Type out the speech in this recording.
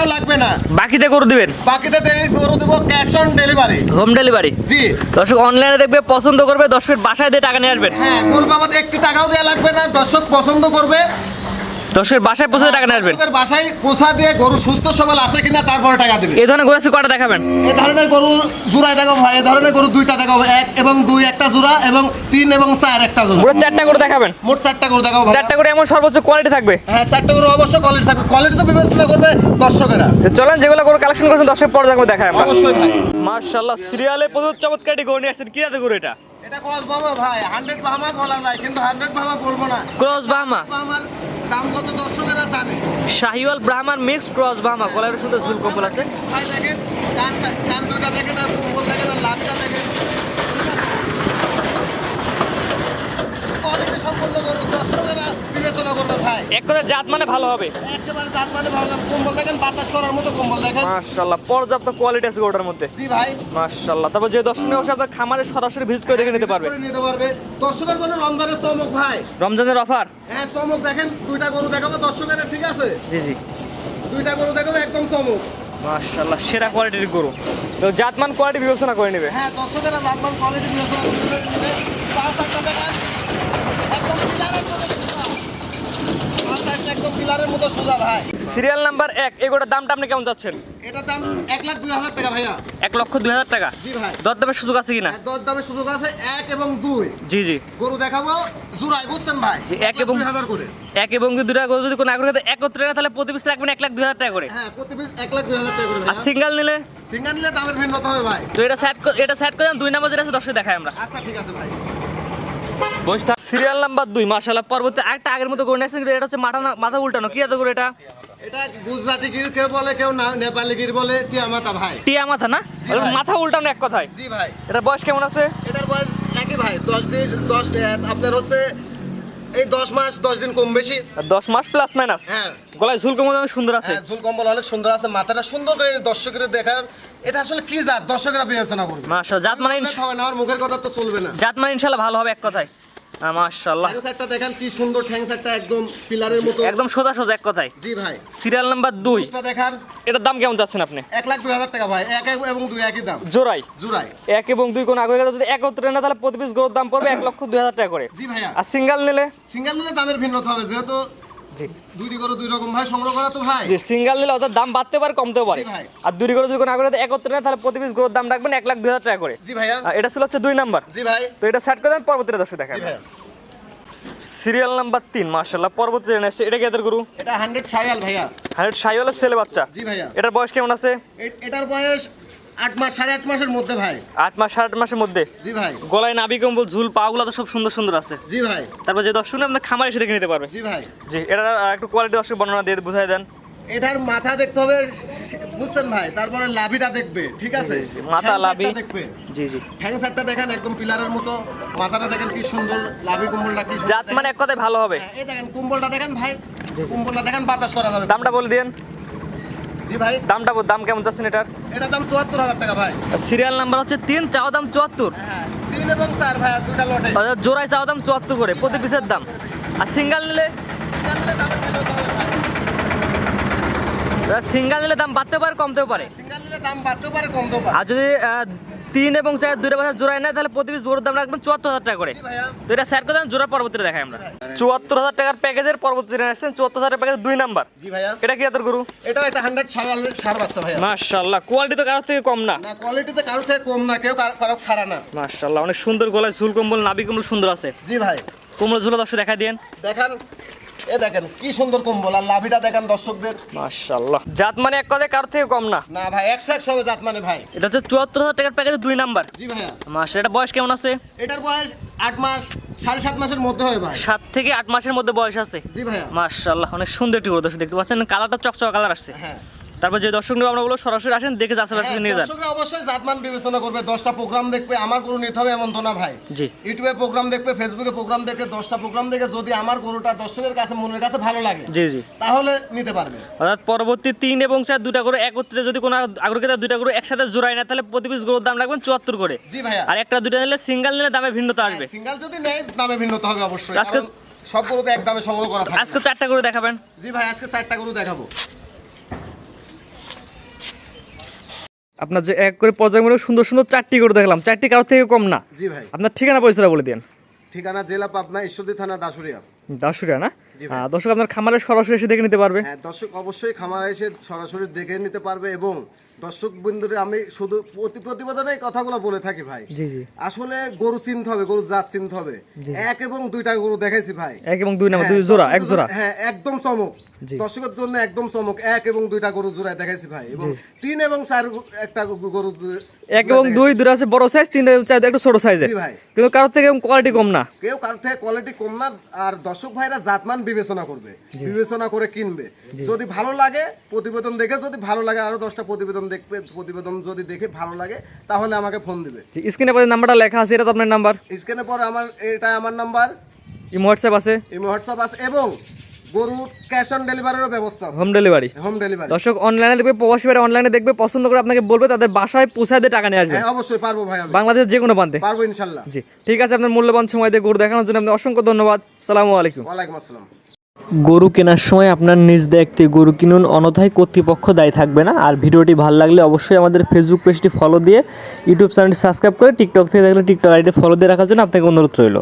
টাকাও লাগবে না। বাকিতে করে দিবেন? বাকিতে গরু দেবো cash on delivery, home delivery. জি। দর্শক অনলাইনে দেখবে, পছন্দ করবে, দর্শকের বাসায় দিয়ে টাকা নিয়ে আসবেন। হ্যাঁ, গরু বাবদ একটি টাকাও দেওয়া লাগবে না, দর্শক পছন্দ করবে, দর্শকের বাসায় পৌঁছে টাকা নিয়ে আসবেন। দর্শকের বাসায় পৌঁছা দিয়ে গরু সুস্থ সবল আছে কিনা তারপরে টাকা দিবে। এই ধরনের গরু আছে কয়টা দেখাবেন? এই ধরনের গরু জোড়ায় দেখাবো ভাই, এই ধরনের গরু দুইটা দেখাবো, 1 এবং 2 একটা জোড়া, এবং 3 এবং 4 একটা জোড়া। পুরো 4টা করে দেখাবেন? মোট 4টা গরু দেখাবো ভাই। 4টা করে এমন সর্বোচ্চ কোয়ালিটি থাকবে? হ্যাঁ, 4টা গরু অবশ্যই কোয়ালিটি থাকবে, কোয়ালিটি তো বিবেচনা করবে দর্শকেরা। তো চলেন যেগুলো গরু কালেকশন করছেন দর্শক পরে দেখবো, দেখায় আমরা। অবশ্যই ভাই। মাশাআল্লাহ, সিরিয়ালে প্রচুর চমৎকার গরু নিয়ে আসছেন। কি জাতের গরু এটা? এটা ক্রস বাবা ভাই, 100 বাহামা বলা যায়, কিন্তু 100 বাহামা বলবো না। Cross Bahama? বাহামার দাম কত দর্শকেরা জানে? শাহিওয়াল ব্রাহ্মণ মিক্সড ক্রস বাহামা, গলার সুন্দর ঝুল কম্বল আছে। ভাই দেখেন, কান দুটা দেখেন, আর কুম্বল দেখেন, আর লাভটা দেখেন। কোয়ালিটি সম্পন্ন গরু, দর্শকেরা বিবেচনা করবে ভাই। এক কথা জাত মানে ভালো হবে। একেবারে জাত মানে ভাবলাম, কম্বল দেখেন, বাতাস করার মতো কম্বল দেখেন। মাশাআল্লাহ, পর্যাপ্ত কোয়ালিটি আছে গরুটার মধ্যে। জি ভাই। মাশাআল্লাহ। তারপর যে দর্শনীয় অবশ্যই আপনার খামারে সরাসরি ভিজিট করে দেখে নিতে পারবে। নিতে পারবে। দর্শকের জন্য রমজানের চমক ভাই। রমজানের অফার? হ্যাঁ, চমক দেখেন, দুইটা গরু দেখাবো দর্শকেরা, ঠিক আছে? জি জি। দুইটা গরু দেখাবো একদম চমক। মাশাআল্লাহ, সেরা কোয়ালিটির গরু। তো জাতমান কোয়ালিটি বিবেচনা করে নেবে। হ্যাঁ, দর্শকেরা জাতমান কোয়ালিটি বিবেচনা করে নেবে। 5-8টা দেখান, একদম পিলারের মতো সোজা। 5-8টা একদম পিলারের মতো সোজা ভাই। সিরিয়াল নাম্বার 1, এই গরুটার দামটা আপনি কেমন যাচ্ছেন? এটার দাম 1,02,000 টাকা ভাইয়া। 1,02,000 টাকা? জি ভাই। দরদামের সুযোগ আছে কিনা? দর দামের সুযোগ আছে, 1 এবং 2 জি জি। গরু দেখাবো জোড়ায়, বুঝছেন ভাই? জি, 1 এবং 1,02,000 করে। 1 এবং 2টা গরু যদি কোনো আগ্রহী একত্রে না, তাহলে প্রতি পিস রাখবেন 1,02,000 টাকা করে। হ্যাঁ, প্রতি পিস 1,02,000 টাকা করে আর ভাইয়া। সিঙ্গেল নিলে? সিঙ্গেল নিলে দামের ভিন্নতা হবে ভাই। তো এটা সেট করে দেন। 2 নাম্বার যেটা আছে দর্শক দেখাই আমরা। আচ্ছা, ঠিক আছে ভাই। সিরিয়াল নাম্বার 2, মাশাআল্লাহ, পরবর্তী আরেকটা আগের মতো গরু নিয়েছেন, কিন্তু এটা হচ্ছে মাথা উল্টানো। কি এত গরু এটা? এটা গুজরাটি গির কেউ বলে, কেউ নেপালি গির বলে, টিয়া মাথা ভাই। টিয়া মাথা না? জি ভাই। মাথা উল্টানো এক কথায়। জি ভাই। এটা বয়স কেমন আছে? এটার বয়স একই ভাই, 10 আপনার হচ্ছে এই 10 মাস 10 দিন কম বেশি। 10 মাস প্লাস মাইনাস। হ্যাঁ। গলায় ঝুল কম অনেক সুন্দর আছে। হ্যাঁ, ঝুল কম্বল অনেক সুন্দর আছে, মাথাটা সুন্দর করে দর্শকের দেখান। এটা আসলে কি জাত দর্শকেরা বিবেচনা করবে। মাশাআল্লাহ, জাত মানে আমার মুখের কথা তো চলবে না। জাত মানে ইনশাআল্লাহ ভালো হবে এক কথায়। মাশাআল্লাহ, একটা দেখেন কি সুন্দর ঠ্যাংস, একটা একদম পিলারের মতো, একদম সোজা সোজা এক কথায়। জি ভাই। সিরিয়াল নাম্বার 2, এটা দেখান। এটার দাম কেমন যাচ্ছেন আপনি? 1,02,000 টাকা ভাই। 1 এবং 2 একই দাম, জোড়াই? জোড়াই। 1 এবং 2 কোন আগে যদি একত্রে না, তাহলে প্রতি পিস গরুর দাম পড়বে 1,02,000 টাকা করে। জি ভাইয়া। আর সিঙ্গেল নিলে? সিঙ্গেল নিলে দামের ভিন্নতা হবে, যেহেতু জি দুইটি গরু দুই রকম ভাই সংগ্রহ করা তো ভাই। জি, সিঙ্গেল নিলে ওদের দাম বাড়তে পারে, কমতেও পারে। জি ভাই। আর দুটি গরু যদি কোনো আগে একত্রে না, তাহলে প্রতি পিস গরুর দাম রাখবেন 1,02,000 টাকা করে। জি ভাইয়া। আর এটা ছিল হচ্ছে 2 নাম্বার। জি ভাই। তো এটা সেট করে দেন, পরবর্তীতে দর্শক দেখাই। জি ভাইয়া। সিরিয়াল নাম্বার 3, মাশাআল্লাহ, পরবর্তী জেনে আসছে। এটা কি এদের গরু? এটা 100 ছায়াল ভাইয়া। 100 শাহিওয়ালের ছেলে বাচ্চা? জি ভাইয়া। এটার বয়স কেমন আছে? এটার বয়স 8 মাস, 8.5 মাসের মধ্যে ভাই। 8 মাস 8.5 মাসের মধ্যে? জি ভাই। গলায় নাভি কম্বল, ঝুল, পাগুলা তো সব সুন্দর সুন্দর আছে। জি ভাই। তারপর যে দর্শক আপনার খামারে এসে দেখে নিতে পারবে। জি ভাই। জি, এটা একটু কোয়ালিটি দর্শক বর্ণনা দিয়ে বুঝাই দেন। এটার মাথা দেখতে হবে, বুঝছেন ভাই, তারপরে লাভিটা দেখবে, ঠিক আছে? জি, জি, মাথা, লাভি দেখবে। জি জি। ঠ্যাং সাইডটা দেখেন একদম পিলারের মতো, মাথাটা দেখেন কি সুন্দর, লাভি কুম্বলটা কি সুন্দর জাত মানে এক কথায় ভালো হবে। হ্যাঁ, এই দেখেন কুম্বলটা দেখেন ভাই, জি, জি। কুম্বলটা দেখেন, বাতাস করা যাবে। দামটা বলে দিন। জি ভাই। দাম কেমন যাচ্ছেন এটার? এটার দাম 74,000 টাকা ভাই। সিরিয়াল নাম্বার হচ্ছে 3, চাওয়া দাম 74। হ্যাঁ, 3 এবং 4 ভাইয়া, দুইটা লটে। জোড়ায় চাওয়া দাম 74 করে প্রতি পিসের দাম। আর সিঙ্গেল নিলে? সিঙ্গেল নিলে দাম বাড়তে পারে, কমতেও পারে। সিঙ্গেল নিলে দাম বাড়তেও পারে, কমতেও পারে। আর যদি 3 এবং 4 দুইটা বাজার জোড়ায় নেয়, তাহলে প্রতি পিস গরুর দাম রাখবেন 74,000 টাকা করে। জি ভাইয়া। তো এটা স্যার করে দেন, জোড়া পরবর্তীতে দেখাই আমরা। 74,000 টাকার প্যাকেজের পরবর্তীতে আসছেন 74,000 প্যাকেজের 2 নাম্বার। জি ভাইয়া। এটা কি এত গরু? এটা 100 ছায়াল সার বাচ্চা ভাইয়া। মাশাআল্লাহ, কোয়ালিটি তো কারোর থেকে কম না। না, কোয়ালিটিতে কারো থেকে কম না, কেউ কারো ছাড়া না। মাশাআল্লাহ, অনেক সুন্দর গলায় ঝুল কম্বল, নাভি কম্বল সুন্দর আছে। জি ভাই। কম্বল ঝুল দর্শক দেখা দিয়েন। দেখান, এ দেখেন কি সুন্দর কম্বল, আর লাভিটা দেখেন দর্শকদের। মাশাআল্লাহ, জাত মানে এক কথায় কারোর থেকে কম না। না ভাই, 100 হবে জাত মানে ভাই। এটা হচ্ছে 74,000 টাকার প্যাকেজের 2 নাম্বার। জি ভাইয়া। মাস, এটা বয়স কেমন আছে? এটার বয়স 8 মাস, 7.5 মাসের মধ্যে হয় ভাই। 7 থেকে 8 মাসের মধ্যে বয়স আছে। জি ভাইয়া। মাশাআল্লাহ, অনেক সুন্দর একটি গরু দর্শক দেখতে পাচ্ছেন, কালারটা চকচকা কালার আসছে। হ্যাঁ। তারপর যে দর্শক নিয়ে আমরা বলবো সরাসরি আসেন, দেখে যাচাই বাছাই করে নিয়ে যান। দর্শকরা অবশ্যই জাতমান বিবেচনা করবে, 10টা প্রোগ্রাম দেখবে, আমার গরু নিতে হবে এমন তো না ভাই। জি। ইউটিউবে প্রোগ্রাম দেখবে, ফেসবুকে প্রোগ্রাম দেখে, 10টা প্রোগ্রাম দেখে যদি আমার গরুটা দর্শকের কাছে মনের কাছে ভালো লাগে, জি জি, তাহলে নিতে পারবে। অর্থাৎ পরবর্তী 3 এবং 4 দুটা করে একত্রে যদি কোনো আগ্রহীতা দুটা করে একসাথে জোড়ায় না, তাহলে প্রতি পিস গরুর দাম রাখবেন 74 করে। জি ভাইয়া। আর একটা দুটা নিলে, সিঙ্গেল নিলে দামে ভিন্নতা আসবে। সিঙ্গেল যদি নেয় দামে ভিন্নতা হবে অবশ্যই। আজকে কারণ সব গরু তো এক দামে সংগ্রহ করা থাকে। আজকে 4টা করে দেখাবেন। জি ভাই, আজকে 4টা গরু দেখাবো। আপনার যে এক করে পর্যায়মূলক সুন্দর সুন্দর 4টি গরু দেখলাম, 4টি কারোর থেকে কম না। জি ভাই। আপনার ঠিকানা পরিচয়টা বলে দিন। ঠিকানা জেলা পাবনা, ঈশ্বরদী থানা, দাসুরিয়া। দাসুরিয়া না? জি ভাই। দর্শক আপনার খামারে সরাসরি এসে দেখে নিতে পারবে। হ্যাঁ, দর্শক অবশ্যই খামারে এসে সরাসরি দেখে নিতে পারবে। এবং দর্শক বন্ধুরে আমি শুধু প্রতিবেদনে এই কথাগুলো বলে থাকি ভাই, জি জি। আসলে গরু চিনতে হবে, গরু জাত চিনতে হবে। এক এবং দুইটা গরু দেখাইছি ভাই, এক এবং দুই নাম্বার, হ্যাঁ, দুই জোড়া, এক দর্শকের জোড়া। জন্য- হ্যাঁ, একদম চমক। জি। দর্শকের জন্য একদম চমক, এক এবং দুইটা গরু জোড়ায় দেখাইছি ভাই। এবং 3 এবং 4 একটা গরু এক এবং দুই দুটো আছে বড় সাইজ, 3 এবং 4 একটু ছোট সাইজের। জি ভাই। কিন্তু কারোর থেকে কোয়ালিটি কম না। কেউ কারোর থেকে কোয়ালিটি কম না। আর দর্শক ভাইরা জাতমান বিবেচনা করবে, বিবেচনা করে কিনবে। যদি ভালো লাগে, প্রতিবেদন দেখে যদি ভালো লাগে, আরো 10টা প্রতিবেদন দেখবে, প্রতিবেদন যদি দেখে ভালো লাগে তাহলে আমাকে ফোন দিবে। স্ক্রিনে পরে নাম্বারটা লেখা আছে, এটা তো আপনার নাম্বার। স্ক্রিনে পরে এটা আমার নাম্বার, ইমো হোয়াটসঅ্যাপ আছে, হোয়াটসঅ্যাপ আছে, এবং গরুর ক্যাশ অন ডেলিভারিরও ব্যবস্থা আছে। Home delivery. Home delivery. দর্শক অনলাইনে দেখবে, প্রবাসী ভাইরা অনলাইনে দেখবে, পছন্দ করে আপনাকে বলবে, তাদের বাসায় পৌঁছায় দিয়ে টাকা নিয়ে আসবে। হ্যাঁ, অবশ্যই পারবো ভাই, আমি বাংলাদেশের যে কোনো প্রান্তে। পারবো ইনশাল্লাহ। জি ঠিক আছে, আপনার মূল্যবান সময় দিয়ে গরু দেখানোর জন্য আপনাকে অসংখ্য ধন্যবাদ। সালামু আলাইকুম। ওয়ালাইকুম আসসালাম। গরু কেনার সময় আপনার নিজ দায়িত্বে গরু কিনুন, অন্যথায় কর্তৃপক্ষ দায়ী থাকবে না। আর ভিডিওটি ভালো লাগলে অবশ্যই আমাদের ফেসবুক পেজটি ফলো দিয়ে, ইউটিউব চ্যানেলটি সাবস্ক্রাইব করে, টিকটক থেকে দেখলে টিকটক আইডি ফলো দিয়ে রাখার জন্য আপনাকে অনুরোধ রইল।